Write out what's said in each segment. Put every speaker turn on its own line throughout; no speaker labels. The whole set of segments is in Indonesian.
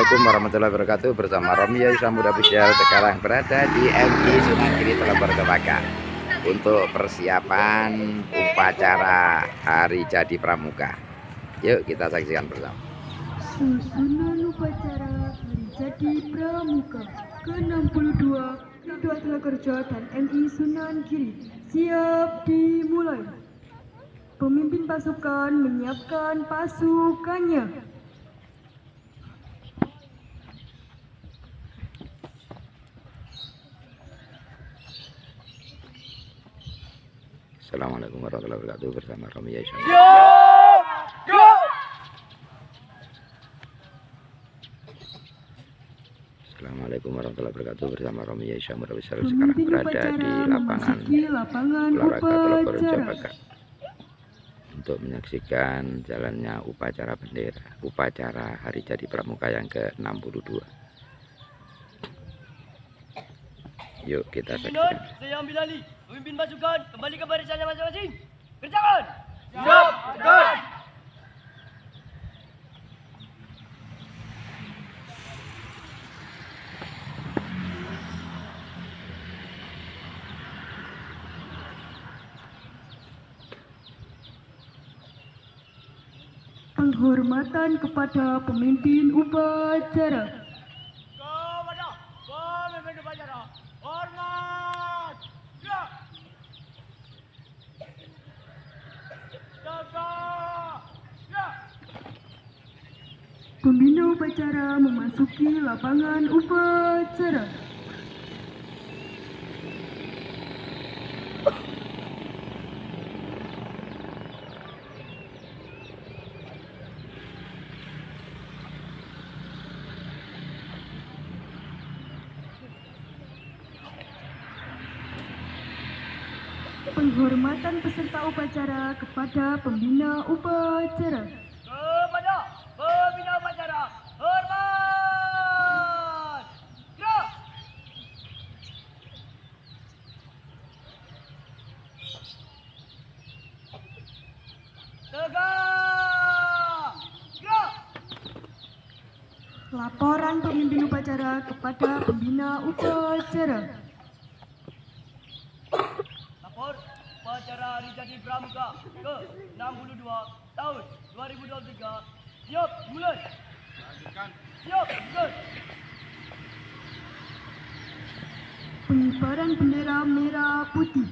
Assalamualaikum warahmatullahi wabarakatuh. Bersama Romi Samudra Official sekarang berada di MI Sunan Giri Telebar Tebaka untuk persiapan upacara Hari Jadi Pramuka. Yuk kita saksikan bersama.
Susunan upacara Hari Jadi Pramuka ke-62 Ketua Tenaga Kerja dan MI Sunan Giri siap dimulai. Pemimpin pasukan menyiapkan pasukannya.
Assalamualaikum warahmatullahi wabarakatuh. Bersama Romi Samudra. Assalamualaikum warahmatullahi wabarakatuh. Bersama Romi Samudra Official sekarang berada di lapangan olahraga Telebar Tebaka untuk menyaksikan jalannya upacara bendera, upacara Hari Jadi Pramuka yang ke-62. Yuk kita saksikan.
Saya ambil alih, pemimpin pasukan kembali ke barisannya masing-masing. Kerjakan.
Siap, tekan.
Penghormatan kepada pemimpin upacara.
Kepada pemimpin upacara, hormat. Gerak. Tegak. Gerak.
Pembina upacara memasuki lapangan upacara. Penghormatan peserta upacara kepada pembina upacara.
Kepada pembina upacara, hormat. Gerak. Tegak. Gerak.
Laporan pemimpin upacara kepada pembina upacara.
Lapor upacara Hari Jadi Pramuka ke-62 tahun 2023. Siap, mulai. Siap, mulai.
Pengibaran bendera merah putih.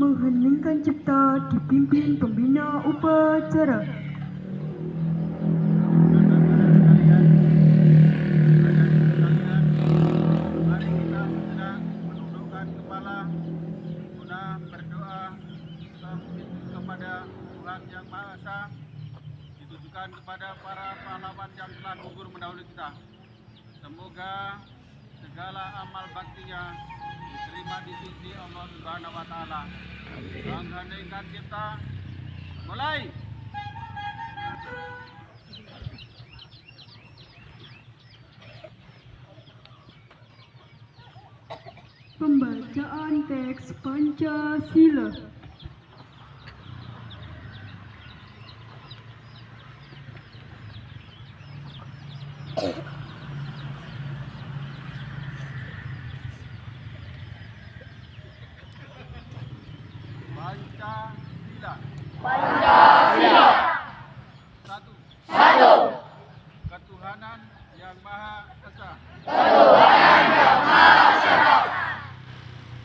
Mengheningkan cipta dipimpin pembina upacara.
Mari kita sejenak menundukkan kepala guna berdoa kepada Tuhan Yang Maha Esa, ditujukan kepada para pahlawan yang telah gugur mendahului kita. Semoga segala amal baktinya diterima di sisi Allah Subhanahu wa Ta'ala. Mengheningkan kita, mulai.
Pembacaan teks Pancasila.
Pancasila.
Pancasila.
Satu.
Satu.
Ketuhanan Yang Maha Esa.
Ketuhanan Yang Maha Esa.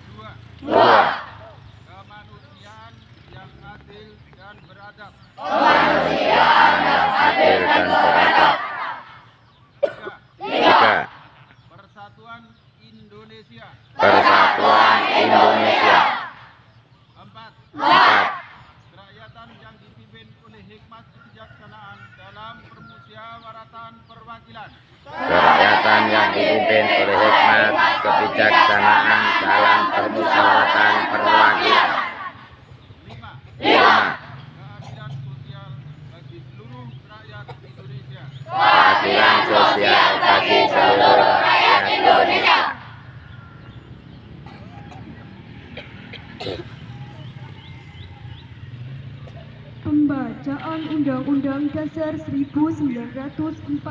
Dua.
Dua.
Kemanusiaan yang adil dan beradab.
Kemanusiaan yang adil dan beradab.
Tiga.
Tiga.
Persatuan Indonesia.
Persatuan Indonesia.
Empat.
Empat.
Kerakyatan yang dipimpin oleh hikmat kebijaksanaan dalam permusyawaratan perwakilan.
Kerakyatan yang dipimpin oleh hikmat kebijaksanaan dalam permusyawaratan perwakilan.
Lima.
Lima.
Keadilan sosial bagi seluruh rakyat Indonesia.
Keadilan sosial bagi seluruh rakyat Indonesia.
Pembacaan Undang-Undang Dasar 1945.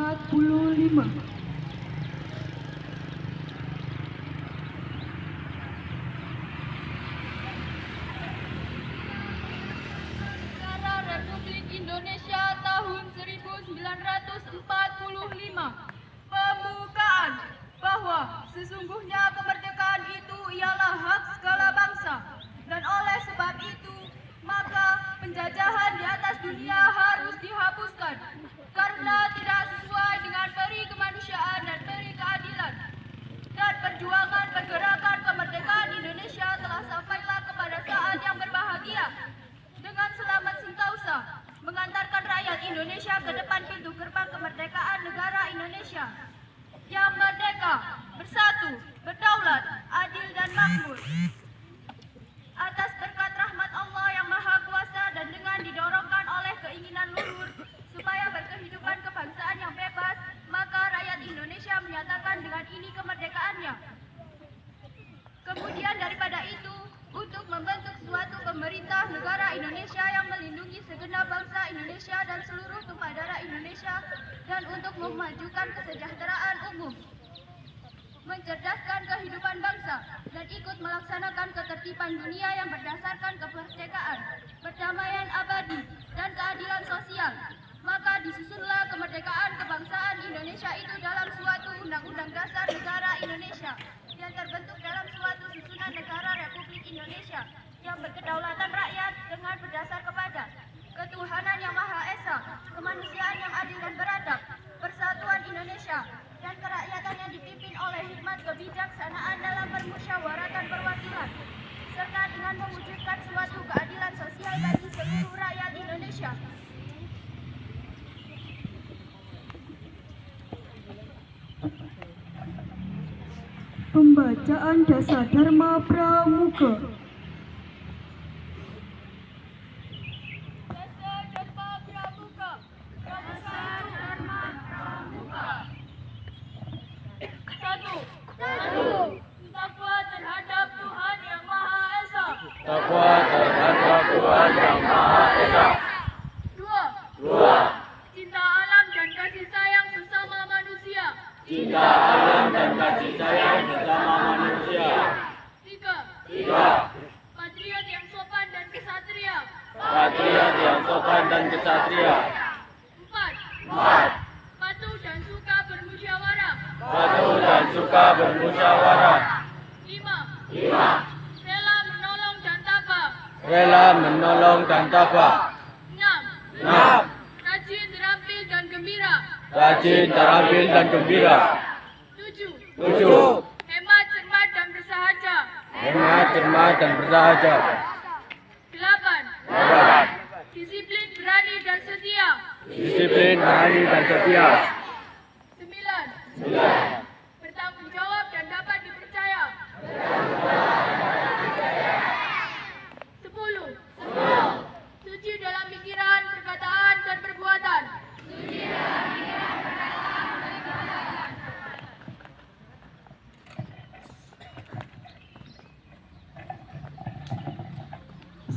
Negara Republik Indonesia tahun 1945. Pembukaan bahwa sesungguhnya kemerdekaan itu ialah hak segala bangsa, dan oleh sebab itu maka penjajahan di atas dunia harus dihapuskan karena tidak sesuai dengan peri kemanusiaan dan peri keadilan. Dan perjuangan pergerakan kemerdekaan Indonesia telah sampailah kepada saat yang berbahagia dengan selamat sintausa mengantarkan rakyat Indonesia ke depan pintu gerbang kemerdekaan negara Indonesia yang merdeka, bersatu, berdaulat, adil dan makmur. Atas berkat rahmat Allah yang Maha Kuasa dan dengan didorongkan oleh keinginan luhur supaya berkehidupan kebangsaan yang bebas, maka rakyat Indonesia menyatakan dengan ini kemerdekaannya. Kemudian daripada itu, untuk membentuk suatu pemerintah negara Indonesia yang melindungi segenap bangsa Indonesia dan seluruh tumpah darah Indonesia, dan untuk memajukan kesejahteraan umum, mencerdaskan kehidupan bangsa, dan ikut melaksanakan ketertiban dunia yang berdasarkan kemerdekaan, perdamaian abadi, dan keadilan sosial. Maka disusunlah kemerdekaan kebangsaan Indonesia itu dalam suatu undang-undang dasar negara Indonesia yang terbentuk dalam suatu susunan negara Republik Indonesia yang berkedaulatan rakyat dengan berdasar kepada ketuhanan yang Maha Esa, kemanusiaan yang adil dan beradab, persatuan Indonesia, dan kerakyatan yang dipimpin oleh hikmat kebijaksanaan dalam permusyawaratan perwakilan, serta dengan mewujudkan suatu keadilan sosial bagi seluruh rakyat Indonesia.
Pembacaan Dasar Dharma Pramuka.
Dasar Dharma Pramuka. Dasar Dharma Pramuka. 1. Takwa terhadap Tuhan Yang Maha Esa.
Takwa terhadap Tuhan Yang Maha Esa.
2. Cinta alam dan kasih sayang sesama manusia.
Cinta alam dan kasih sayang sesama manusia.
3. Patriot yang sopan dan kesatria.
Patriot yang sopan dan kesatria.
4. Patuh dan suka bermusyawarah.
Patuh dan suka bermusyawarah.
5.
5.
Rela menolong dan tabah.
rela menolong dan tabah.
6.
6.
Rajin, terampil, dan gembira.
Rajin, terampil, dan gembira.
7.
7.
Hemat, cermat, dan bersahaja.
Hemat, cermat, dan bersahaja.
8.
8.
Disiplin, berani, dan setia.
Disiplin, berani, dan setia.
9. Bertanggung jawab dan dapat dipercaya. 10. Suci dalam pikiran, perkataan, dan perbuatan.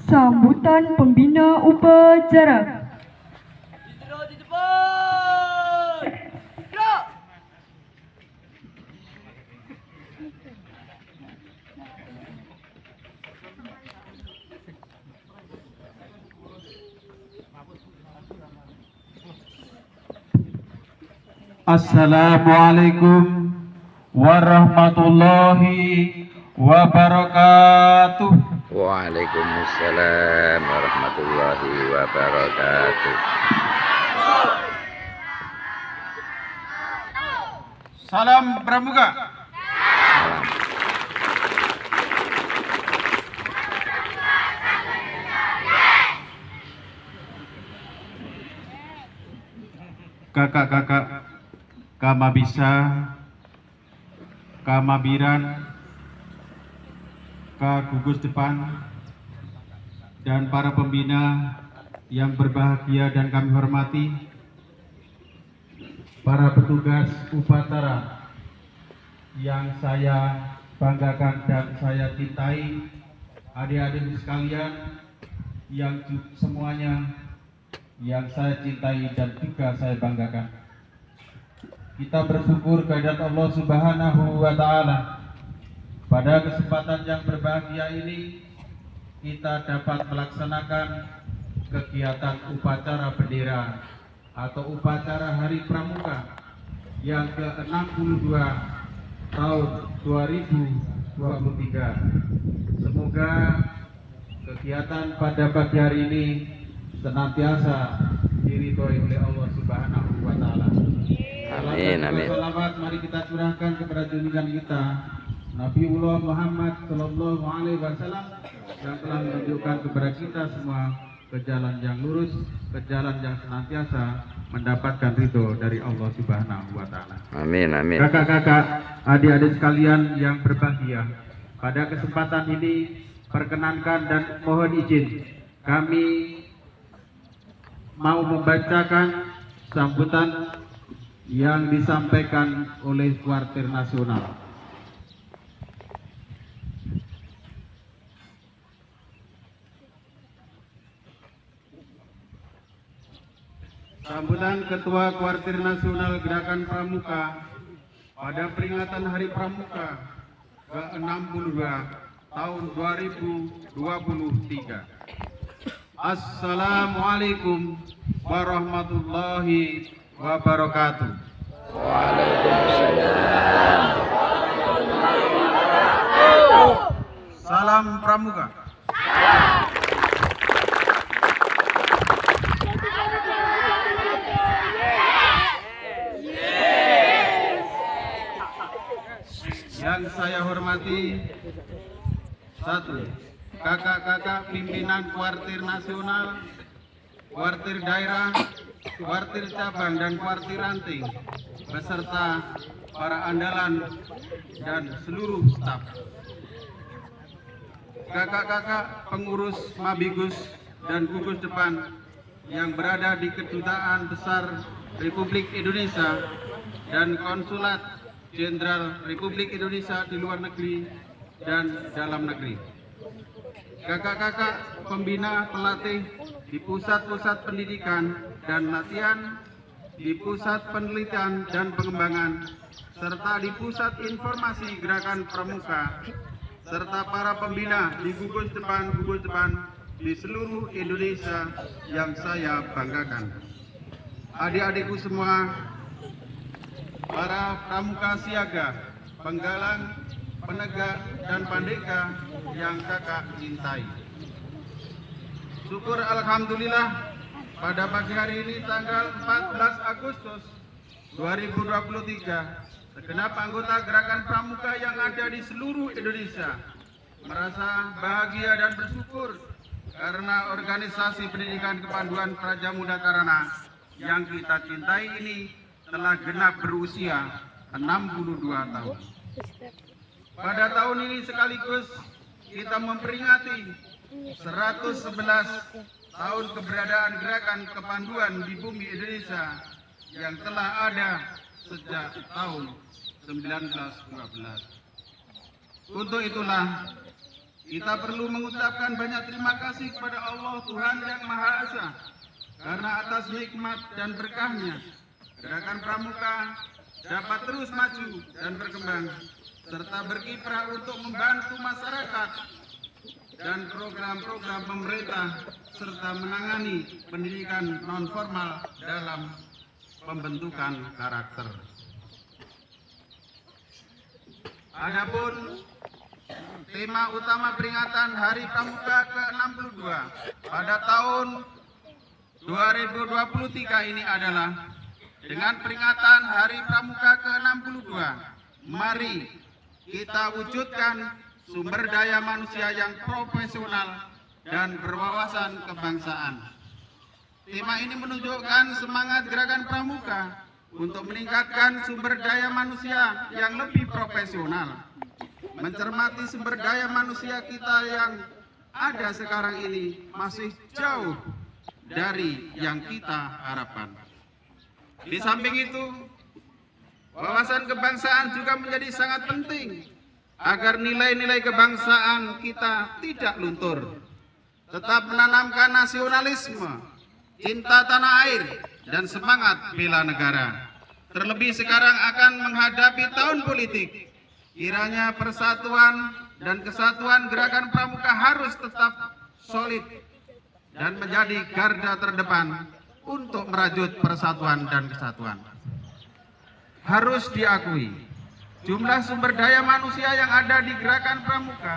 Sambutan pembina upacara.
Diterus di depan. Gerak.
Assalamualaikum warahmatullahi wabarakatuh.
Waalaikumsalam warahmatullahi wabarakatuh.
Salam Pramuka.
Salam.
Kakak-kakak Kamabisa, Kamabiran, Gugus Depan, dan para pembina yang berbahagia dan kami hormati, para petugas upacara yang saya banggakan dan saya cintai, adik-adik sekalian yang semuanya yang saya cintai dan juga saya banggakan. Kita bersyukur kehadirat Allah Subhanahu wa Ta'ala. Pada kesempatan yang berbahagia ini, kita dapat melaksanakan kegiatan upacara bendera atau upacara Hari Pramuka yang ke-62 tahun 2023. Semoga kegiatan pada pagi hari ini senantiasa diridhoi oleh Allah Subhanahu wa Ta'ala.
Amin, amin.
Salawat mari kita curahkan kepada junjungan kita Nabiullah Muhammad Sallallahu Alaihi Wasallam yang telah menunjukkan kepada kita semua ke jalan yang lurus, ke jalan yang senantiasa mendapatkan ridho dari Allah Subhanahu wa Ta'ala.
Amin, amin.
Kakak-kakak, adik-adik sekalian yang berbahagia, pada kesempatan ini perkenankan dan mohon izin kami mau membacakan sambutan yang disampaikan oleh Kuartir Nasional. Sambutan Ketua Kuartir Nasional Gerakan Pramuka pada peringatan Hari Pramuka ke-62 tahun 2023. Assalamualaikum warahmatullahi wabarakatuh.
Waalaikumsalam.
Salam Pramuka. Yang saya hormati, 1. Kakak-kakak pimpinan Kuartir Nasional, Kuartir Daerah, Kuartir Cabang, dan Kuartir Ranting, beserta para andalan dan seluruh staf. Kakak-kakak pengurus Mabigus dan Gugus Depan yang berada di Kedutaan Besar Republik Indonesia dan Konsulat Jenderal Republik Indonesia di luar negeri dan dalam negeri. Kakak-kakak pembina pelatih di pusat-pusat pendidikan dan latihan, di pusat penelitian dan pengembangan, serta di pusat informasi Gerakan Pramuka, serta para pembina di gugus depan di seluruh Indonesia yang saya banggakan. Adik-adikku semua, para pramuka siaga, penggalang, penegak, dan pandeka yang kakak cintai. Syukur alhamdulillah pada pagi hari ini tanggal 14 Agustus 2023 segenap anggota Gerakan Pramuka yang ada di seluruh Indonesia merasa bahagia dan bersyukur karena organisasi pendidikan kepanduan Praja Muda Karana yang kita cintai ini telah genap berusia 62 tahun. Pada tahun ini sekaligus kita memperingati 111 tahun keberadaan Gerakan Kepanduan di bumi Indonesia yang telah ada sejak tahun 1912. Untuk itulah kita perlu mengucapkan banyak terima kasih kepada Allah Tuhan Yang Maha Esa karena atas nikmat dan berkahnya Gerakan Pramuka dapat terus maju dan berkembang serta berkiprah untuk membantu masyarakat dan program-program pemerintah serta menangani pendidikan non-formal dalam pembentukan karakter. Adapun tema utama peringatan Hari Pramuka ke-62 pada tahun 2023 ini adalah dengan peringatan Hari Pramuka ke-62, mari kita wujudkan sumber daya manusia yang profesional dan berwawasan kebangsaan. Tema ini menunjukkan semangat Gerakan Pramuka untuk meningkatkan sumber daya manusia yang lebih profesional, mencermati sumber daya manusia kita yang ada sekarang ini masih jauh dari yang kita harapkan. Di samping itu, wawasan kebangsaan juga menjadi sangat penting agar nilai-nilai kebangsaan kita tidak luntur. Tetap menanamkan nasionalisme, cinta tanah air, dan semangat bela negara. Terlebih sekarang akan menghadapi tahun politik, kiranya persatuan dan kesatuan Gerakan Pramuka harus tetap solid dan menjadi garda terdepan untuk merajut persatuan dan kesatuan. Harus diakui, jumlah sumber daya manusia yang ada di Gerakan Pramuka,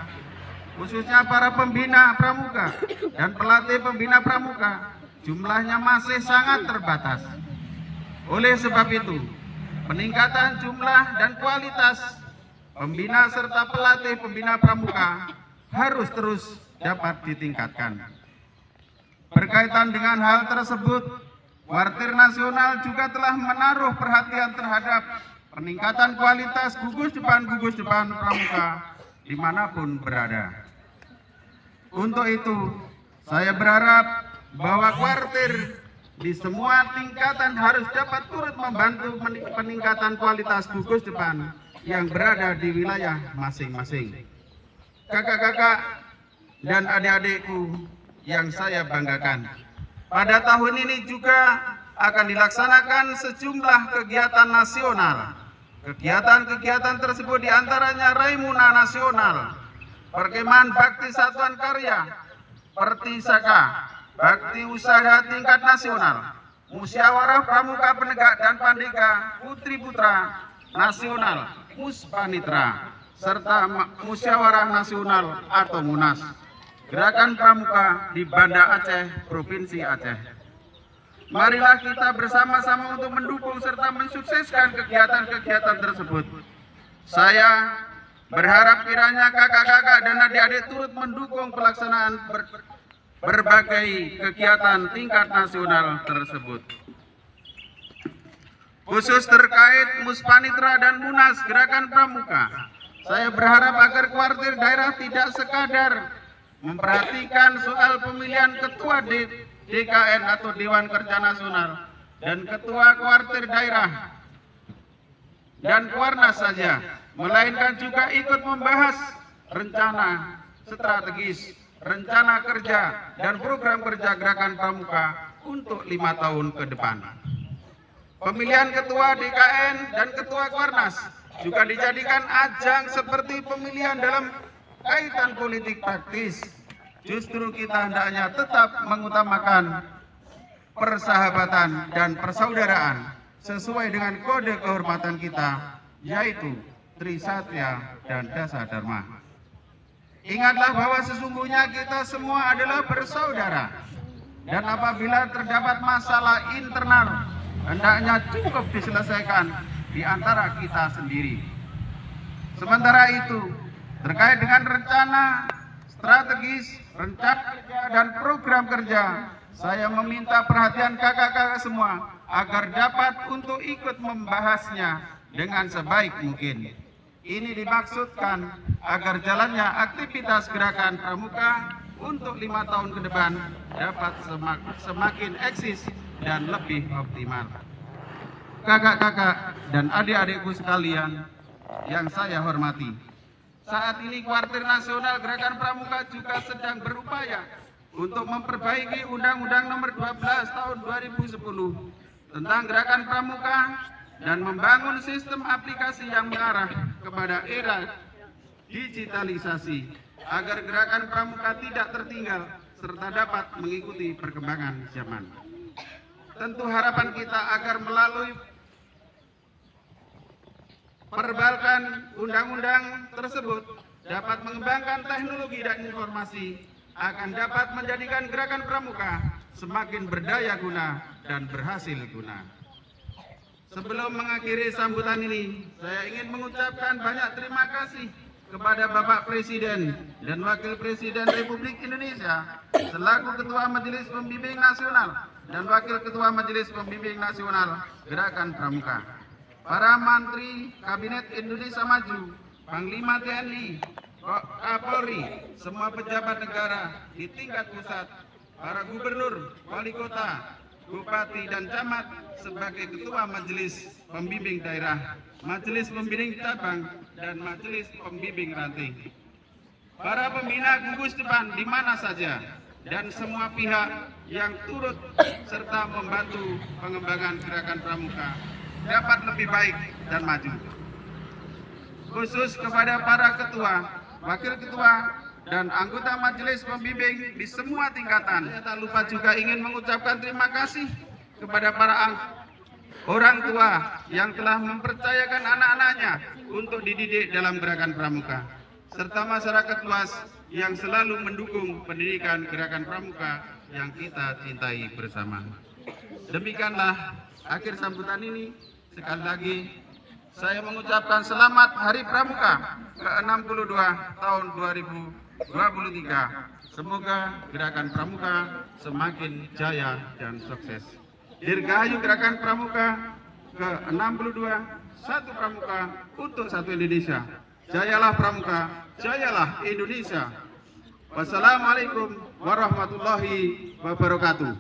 khususnya para pembina pramuka dan pelatih pembina pramuka, jumlahnya masih sangat terbatas. Oleh sebab itu, peningkatan jumlah dan kualitas pembina serta pelatih pembina pramuka harus terus dapat ditingkatkan. Berkaitan dengan hal tersebut, Kuartir Nasional juga telah menaruh perhatian terhadap peningkatan kualitas gugus depan pramuka dimanapun berada. Untuk itu, saya berharap bahwa Kuartir di semua tingkatan harus dapat turut membantu peningkatan kualitas gugus depan yang berada di wilayah masing-masing. Kakak-kakak dan adik-adikku yang saya banggakan, pada tahun ini juga akan dilaksanakan sejumlah kegiatan nasional. Kegiatan-kegiatan tersebut diantaranya Raimuna Nasional, Perkemahan Bakti Satuan Karya, Pertisaka, Bakti Usaha Tingkat Nasional, Musyawarah Pramuka Penegak dan Pandega Putri Putra Nasional, Muspanitra, serta Musyawarah Nasional atau Munas Gerakan Pramuka di Banda Aceh, Provinsi Aceh. Marilah kita bersama-sama untuk mendukung serta mensukseskan kegiatan-kegiatan tersebut. Saya berharap kiranya kakak-kakak dan adik-adik turut mendukung pelaksanaan berbagai kegiatan tingkat nasional tersebut. Khusus terkait Muspanitra dan Munas Gerakan Pramuka, saya berharap agar kuartir daerah tidak sekadar memperhatikan soal pemilihan ketua DKN atau Dewan Kerja Nasional dan ketua kuartir daerah dan Kuarnas saja, melainkan juga ikut membahas rencana strategis, rencana kerja dan program kerja Gerakan Pramuka untuk 5 tahun ke depan. Pemilihan ketua DKN dan ketua Kuarnas juga dijadikan ajang seperti pemilihan dalam kaitan politik praktis. Justru kita hendaknya tetap mengutamakan persahabatan dan persaudaraan sesuai dengan kode kehormatan kita, yaitu Trisatya dan Dasa Dharma. Ingatlah bahwa sesungguhnya kita semua adalah bersaudara. Dan apabila terdapat masalah internal, hendaknya cukup diselesaikan di antara kita sendiri. Sementara itu, terkait dengan rencana strategis, rencana kerja dan program kerja, saya meminta perhatian kakak-kakak semua agar dapat untuk ikut membahasnya dengan sebaik mungkin. Ini dimaksudkan agar jalannya aktivitas gerakan pramuka untuk 5 tahun ke depan dapat semakin eksis dan lebih optimal. Kakak-kakak dan adik-adikku sekalian yang saya hormati, saat ini Kuartir Nasional Gerakan Pramuka juga sedang berupaya untuk memperbaiki Undang-Undang Nomor 12 Tahun 2010 tentang Gerakan Pramuka dan membangun sistem aplikasi yang mengarah kepada era digitalisasi agar gerakan pramuka tidak tertinggal serta dapat mengikuti perkembangan zaman. Tentu harapan kita agar melalui perbaikan undang-undang tersebut dapat mengembangkan teknologi dan informasi akan dapat menjadikan gerakan pramuka semakin berdaya guna dan berhasil guna. Sebelum mengakhiri sambutan ini, saya ingin mengucapkan banyak terima kasih kepada Bapak Presiden dan Wakil Presiden Republik Indonesia selaku Ketua Majelis Pembimbing Nasional dan Wakil Ketua Majelis Pembimbing Nasional Gerakan Pramuka, para Menteri Kabinet Indonesia Maju, Panglima TNI, Kapolri, semua pejabat negara di tingkat pusat, para gubernur, wali kota, bupati dan camat sebagai ketua majelis pembimbing daerah, majelis pembimbing cabang, dan majelis pembimbing ranting. Para pembina gugus depan di mana saja dan semua pihak yang turut serta membantu pengembangan gerakan pramuka dapat lebih baik dan maju. Khusus kepada para ketua, wakil ketua, dan anggota majelis pembimbing di semua tingkatan. Saya tak lupa juga ingin mengucapkan terima kasih kepada para orang tua yang telah mempercayakan anak-anaknya untuk dididik dalam gerakan pramuka, serta masyarakat luas yang selalu mendukung pendidikan gerakan pramuka yang kita cintai bersama. Demikianlah akhir sambutan ini. Sekali lagi saya mengucapkan selamat Hari Pramuka ke-62 tahun 2023. Semoga gerakan pramuka semakin jaya dan sukses. Dirgahayu Gerakan Pramuka ke-62, satu pramuka untuk satu Indonesia. Jayalah pramuka, jayalah Indonesia. Wassalamualaikum warahmatullahi wabarakatuh.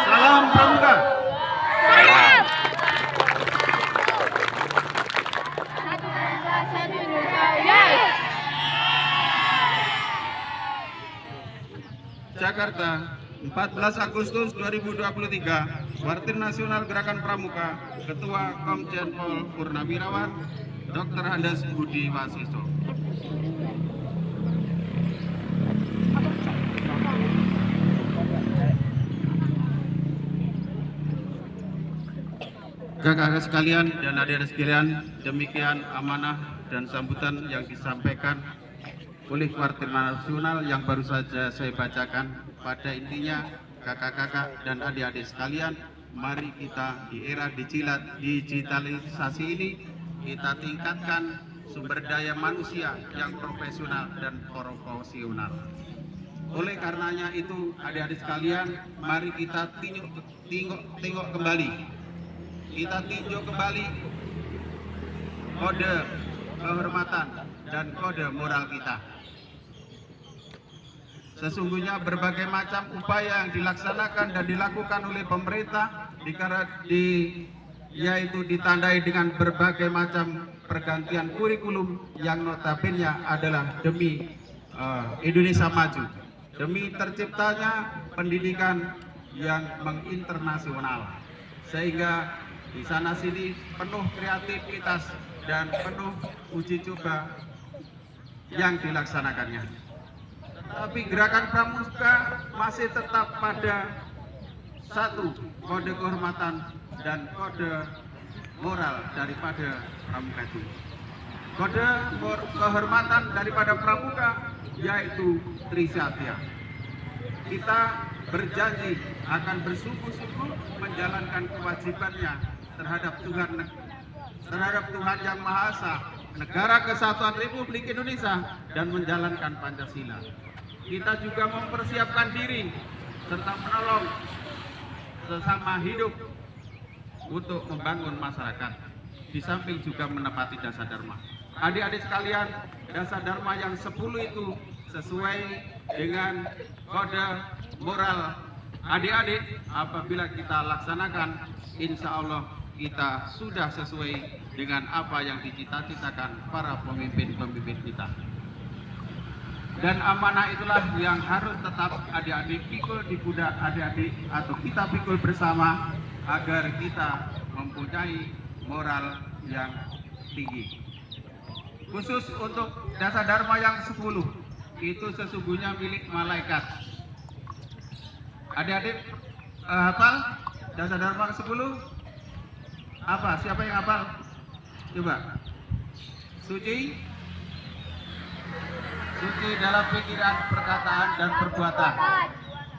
Salam pramuka. Jakarta, 14 Agustus 2023, Kuartir Nasional Gerakan Pramuka, Ketua Komjen Pol Purnawirawan, Dr. Andes Budi Wasiso. Kakak-kakak sekalian dan adik-adik sekalian, demikian amanah dan sambutan yang disampaikan oleh Kuartir Nasional yang baru saja saya bacakan. Pada intinya, kakak-kakak dan adik-adik sekalian, mari kita di era digitalisasi ini kita tingkatkan sumber daya manusia yang profesional dan proporsional. Oleh karenanya itu, adik-adik sekalian, mari kita tengok kembali. Kita tinjau kembali kode kehormatan dan kode moral kita. Sesungguhnya berbagai macam upaya yang dilaksanakan dan dilakukan oleh pemerintah yaitu ditandai dengan berbagai macam pergantian kurikulum yang notabene adalah demi Indonesia maju, demi terciptanya pendidikan yang menginternasional, sehingga di sana sini penuh kreativitas dan penuh uji coba yang dilaksanakannya. Tapi gerakan pramuka masih tetap pada satu kode kehormatan dan kode moral daripada pramuka itu. kode kehormatan daripada pramuka yaitu Trisatya. Kita berjanji akan bersungguh-sungguh menjalankan kewajibannya terhadap Tuhan Yang Maha Esa, Negara Kesatuan Republik Indonesia, dan menjalankan Pancasila. Kita juga mempersiapkan diri serta menolong sesama hidup untuk membangun masyarakat, di samping juga menepati dasar dharma. Adik-adik sekalian, dasar dharma yang 10 itu sesuai dengan kode moral adik-adik. Apabila kita laksanakan, insya Allah kita sudah sesuai dengan apa yang dicita-citakan para pemimpin-pemimpin kita. Dan amanah itulah yang harus tetap adik-adik pikul di pundak adik-adik, atau kita pikul bersama agar kita mempunyai moral yang tinggi. Khusus untuk dasar dharma yang 10 itu sesungguhnya milik malaikat. Adik-adik hafal dasar dharma 10? Apa? Siapa yang hafal? Coba. Suci dalam pikiran, perkataan, dan perbuatan.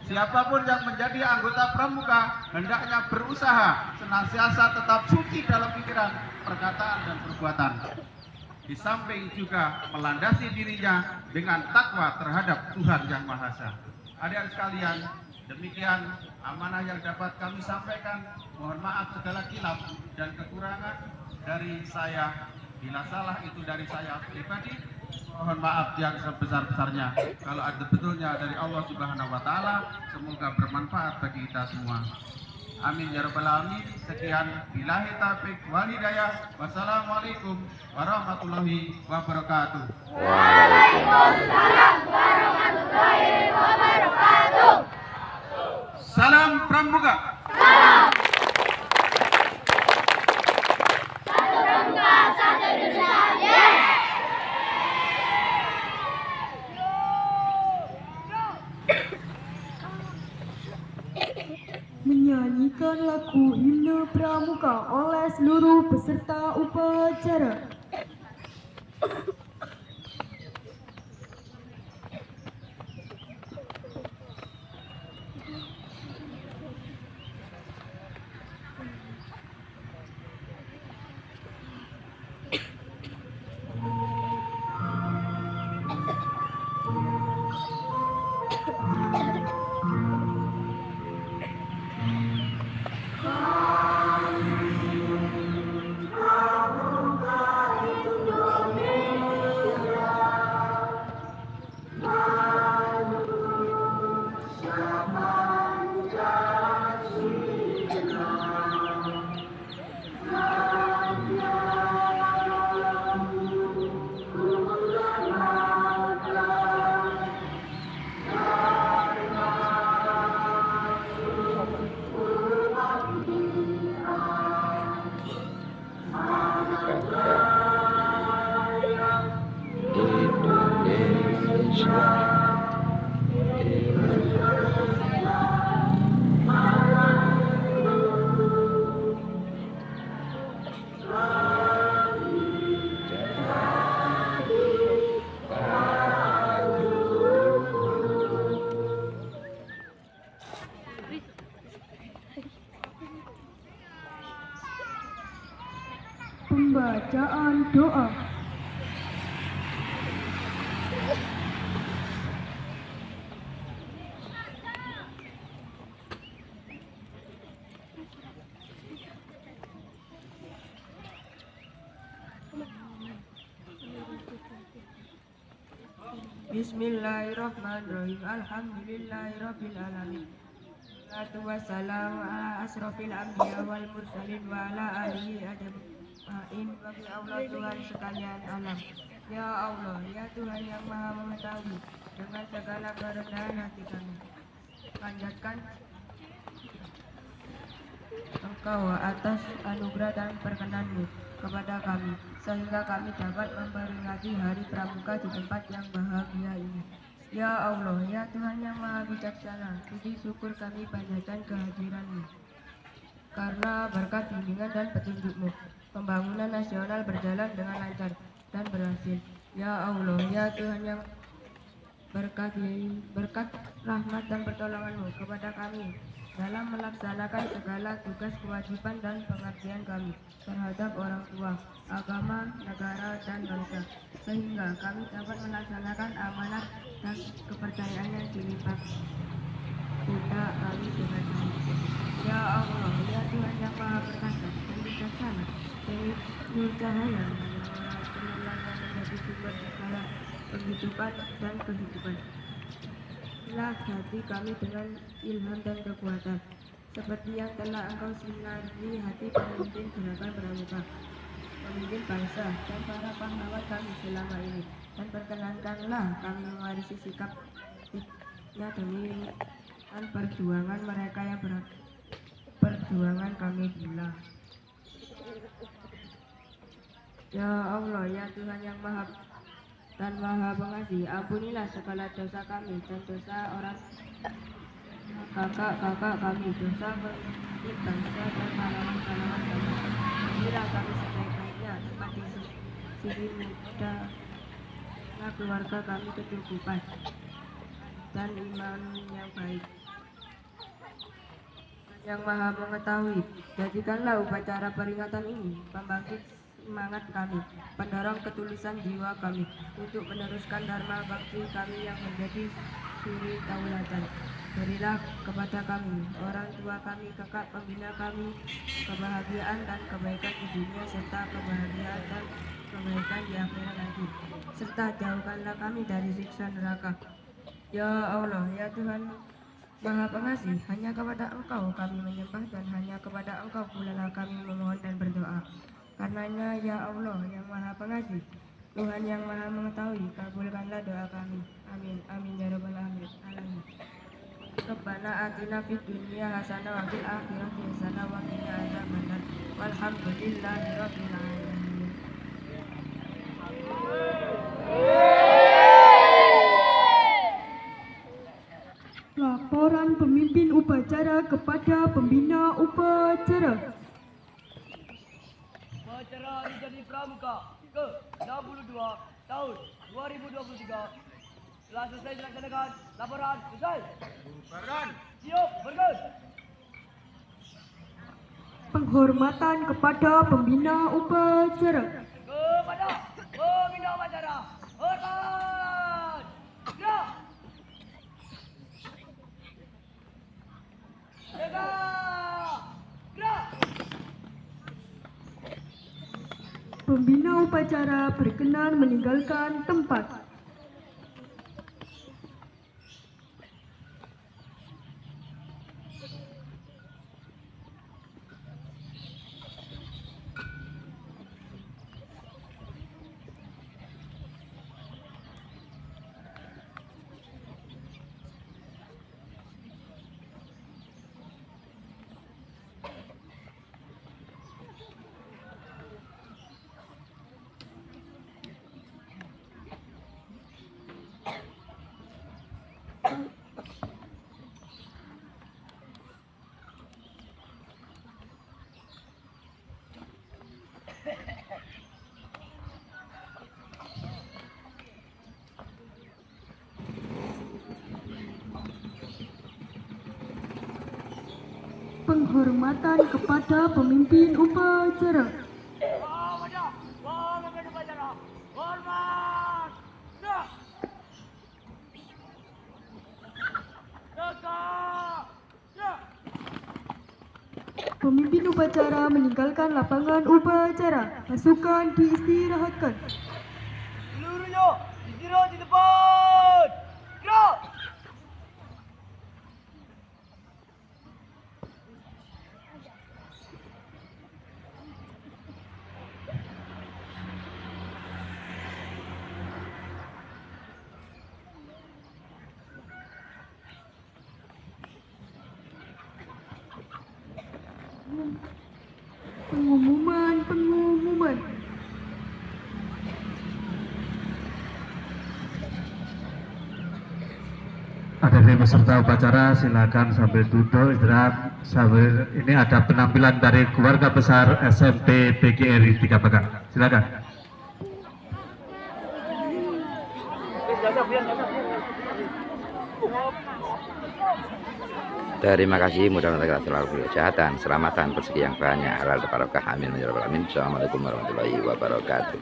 Siapapun yang menjadi anggota pramuka hendaknya berusaha senantiasa tetap suci dalam pikiran, perkataan, dan perbuatan. Di samping juga melandasi dirinya dengan takwa terhadap Tuhan Yang Maha Esa. Adik-adik sekalian, demikian amanah yang dapat kami sampaikan. Mohon maaf segala khilaf dan kekurangan dari saya. Bila salah itu dari saya pribadi, mohon maaf yang sebesar-besarnya. Kalau ada betulnya dari Allah Subhanahu wa Ta'ala, semoga bermanfaat bagi kita semua. Amin ya rabbal alamin. Sekian, billahi taufiq wal hidayah. Wassalamualaikum warahmatullahi wabarakatuh.
Waalaikumsalam warahmatullahi wabarakatuh.
Salam pramuka.
Salam. Satu pramuka, satu Indonesia. Yes.
Menyanyikan lagu himne pramuka oleh seluruh peserta upacara. Pembacaan doa. Bismillahirrahmanirrahim. Alhamdulillahirabbil alamin. Wassalatu wassalamu ala asrofil anbiya wal mursalin wa ala alihi ajma'in. Bagi Allah Tuhan sekalian alam. Ya Allah, ya Tuhan yang maha mengetahui, dengan segala kerendahan hati kami panjatkan Engkau atas anugerah dan perkenan-Mu kepada kami, sehingga kami dapat memperingati hari pramuka di tempat yang bahagia ini. Ya Allah, ya Tuhan yang maha bijaksana, puji syukur kami panjatkan kehadiran-Mu. Karena berkat bimbingan dan petunjuk-Mu, pembangunan nasional berjalan dengan lancar dan berhasil. Ya Allah, ya Tuhan yang berkat rahmat dan pertolongan-Mu kepada kami dalam melaksanakan segala tugas, kewajiban, dan pengabdian kami terhadap orang tua, agama, negara, dan bangsa, sehingga kami dapat melaksanakan amanat dan kepercayaan yang dilipat kita kami dengan baik. Ya Allah, ya Tuhan yang Maha Perkasa dan bijaksana, dari nur cahaya yang menjadi sumber segala penghidupan dan kehidupan. Inilah hati kami dengan ilham dan kekuatan, seperti yang telah Engkau sinari hati pemimpin gerakan pramuka, pemimpin bangsa, dan para pahlawan kami selama ini. Dan perkenankanlah kami mewarisi sikapnya demi perjuangan mereka yang perjuangan kami pula. Ya Allah, ya Tuhan yang Maha dan Maha Pengasih, ampunilah segala dosa kami dan dosa orang kakak-kakak kami, dosa pemimpin bangsa dan pahlawan-pahlawan kami. Berilah kami sebaik-baiknya seperti sisi muda keluarga kami kecukupan dan iman yang baik. Yang Maha Mengetahui, jadikanlah upacara peringatan ini pembangkit semangat kami, pendorong ketulusan jiwa kami untuk meneruskan dharma bakti kami yang menjadi suri tauladan. Berilah kepada kami, orang tua kami, kakak pembina kami, kebahagiaan dan kebaikan di dunia serta kebahagiaan dan kebaikan di akhirat nanti, serta jauhkanlah kami dari siksa neraka. Ya Allah, ya Tuhan Maha Pengasih, hanya kepada Engkau kami menyembah dan hanya kepada Engkau pula lah kami memohon dan berdoa. Karenanya ya Allah yang Maha Pengasih, Tuhan yang Maha Mengetahui, kabulkanlah doa kami. Amin. Amin ya rabbal alamin. Rabbana atina fid dunya hasanah wa fil akhirati hasanah wa qina adzabannar. Walhamdulillahirabbil alamin.
Laporan pemimpin upacara kepada pembina upacara.
Upacara menjadi pramuka ke-62 tahun 2023 telah selesai dilaksanakan. Laporan selesai.
Bubaran.
Siap, bergas.
Penghormatan kepada pembina upacara.
Kepada pembina upacara, hormat. Gerak. Tegak. Gerak.
Pembina upacara berkenan meninggalkan tempat. Penghormatan kepada pemimpin upacara.
Kepada pemimpin upacara, hormat. Gerak. Tegak. Gerak.
Pemimpin upacara meninggalkan lapangan upacara. Pasukan diistirahatkan.
Seluruhnya istirahat di tempat. Gerak.
Pengumuman.
Ada peserta upacara, silakan sambil duduk istirahat. Sambil ini ada penampilan dari keluarga besar SMP PGRI 3 Bagan. Silakan.
Terima kasih, mudah-mudahan kita selalu kesehatan, selamatan, rezeki yang banyak, halal, barokah, amin, ya rabbal alamin. Assalamualaikum warahmatullahi wabarakatuh.